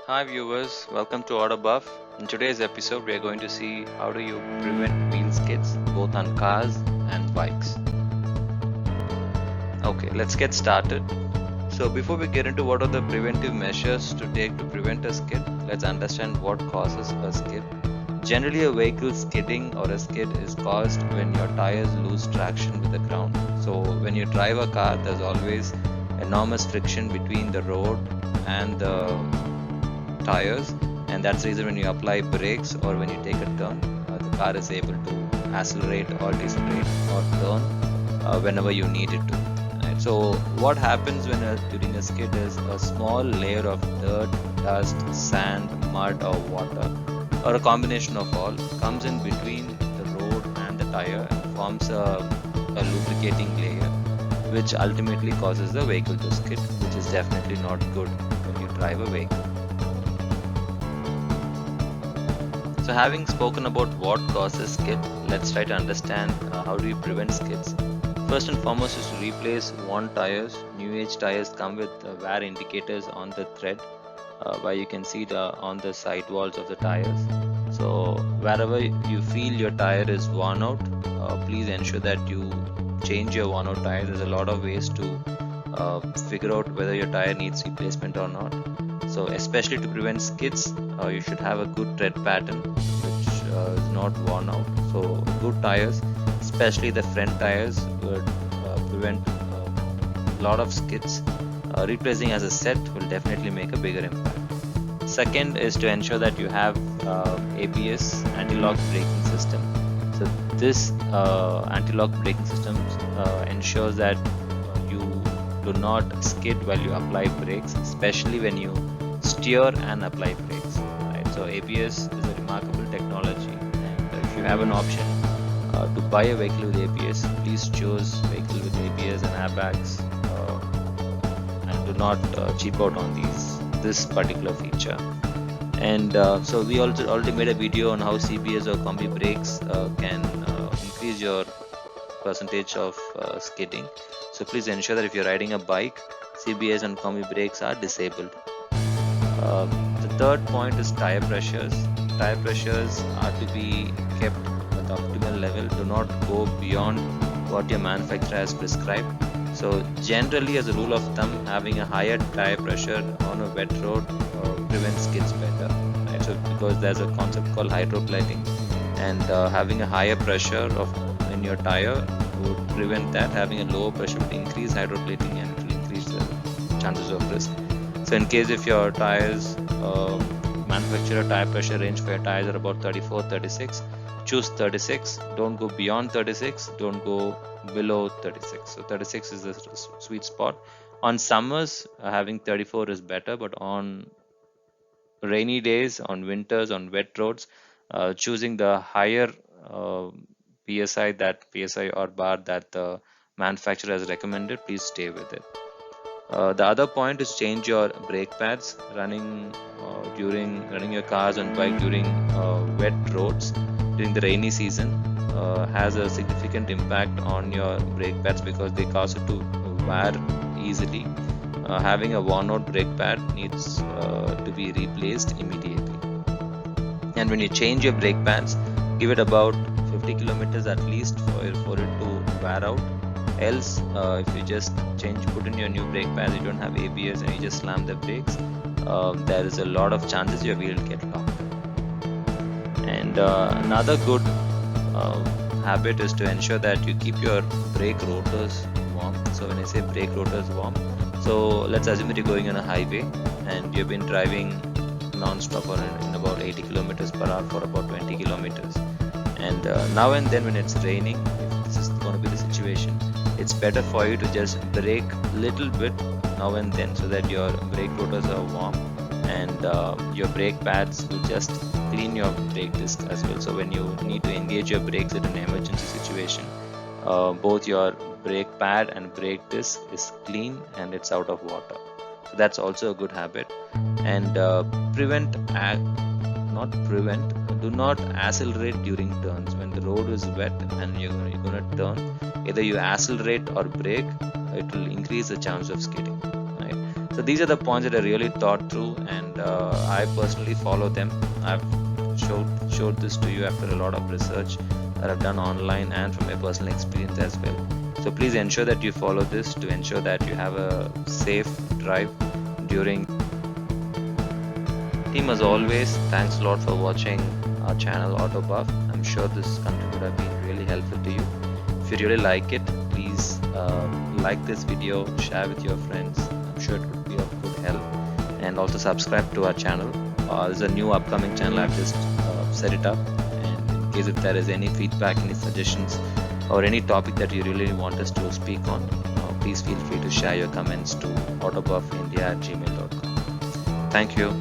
Hi viewers, welcome to Auto Buff. In today's episode, we are going to see how do you prevent wheel skids both on cars and bikes. Okay, let's get started. So before we get into what are the preventive measures to take to prevent a skid, let's understand what causes a skid. Generally, a vehicle skidding or a skid is caused when your tires lose traction with the ground. So when you drive a car, there's always enormous friction between the road and the tires, and that's the reason when you apply brakes or when you take a turn, the car is able to accelerate or decelerate or turn whenever you need it to. Right? So what happens during a skid is a small layer of dirt, dust, sand, mud or water or a combination of all comes in between the road and the tire and forms a lubricating layer, which ultimately causes the vehicle to skid, which is definitely not good when you drive a vehicle. So having spoken about what causes skid, let's try to understand how do you prevent skids. First and foremost is to replace worn tires. New age tires come with wear indicators on the tread, where you can see it on the side walls of the tires. So wherever you feel your tire is worn out, please ensure that you change your worn out tire. There's a lot of ways to figure out whether your tire needs replacement or not. So especially to prevent skids, you should have a good tread pattern which is not worn out. So good tires, especially the front tires, would prevent a lot of skids. Replacing as a set will definitely make a bigger impact. Second is to ensure that you have ABS, anti-lock braking system. So this anti-lock braking system ensures that you do not skid while you apply brakes, especially when you steer and apply brakes. Right? So ABS is a remarkable technology, and if you have an option to buy a vehicle with ABS, please choose vehicle with ABS and airbags, and do not cheap out on this particular feature. And so we also already made a video on how CBS or combi brakes can increase your percentage of skidding. So please ensure that if you're riding a bike, CBS and combi brakes are disabled. The third point is tire pressures. Tire pressures are to be kept at the optimal level. Do not go beyond what your manufacturer has prescribed. So generally, as a rule of thumb, having a higher tire pressure on a wet road prevents skids better. Right? So because there's a concept called hydroplating, and having a higher pressure in your tire would prevent that. Having a lower pressure would increase hydroplating and it will increase the chances of risk. So in case if your tires manufacturer tire pressure range for your tires are about 34, 36, choose 36. Don't go beyond 36. Don't go below 36. So 36 is the sweet spot. On summers, having 34 is better, but on rainy days, on winters, on wet roads, choosing the higher PSI or bar that the manufacturer has recommended, please stay with it. The other point is change your brake pads. Running your cars and bike during wet roads during the rainy season has a significant impact on your brake pads because they cause it to wear easily. Having a worn out brake pad needs to be replaced immediately. And when you change your brake pads, give it about 50 kilometers at least for it to wear out. Else, if you just put in your new brake pads, you don't have ABS and you just slam the brakes, there is a lot of chances your wheel will get locked. And another good habit is to ensure that you keep your brake rotors warm. So when I say brake rotors warm, so let's assume that you're going on a highway and you've been driving non-stop in about 80 kilometers per hour for about 20 kilometers. And now and then when it's raining, if this is going to be the situation, it's better for you to just brake little bit now and then so that your brake rotors are warm, and your brake pads will just clean your brake disc as well. So when you need to engage your brakes in an emergency situation, both your brake pad and brake disc is clean and it's out of water. So that's also a good habit. And do not accelerate during turns. When the road is wet and you're going to turn, either you accelerate or brake, it will increase the chance of skidding. Right? So these are the points that I really thought through, and I personally follow them. I've showed this to you after a lot of research that I've done online and from my personal experience as well. So please ensure that you follow this to ensure that you have a safe drive during. Team, as always, thanks a lot for watching our channel Auto Buff. I'm sure this content would have been really helpful to you. If you really like it, please like this video, share with your friends. I'm sure it would be of good help. And also subscribe to our channel. There's a new upcoming channel. I've just set it up. And in case if there is any feedback, any suggestions, or any topic that you really want us to speak on, please feel free to share your comments to autobuffindia@gmail.com. Thank you.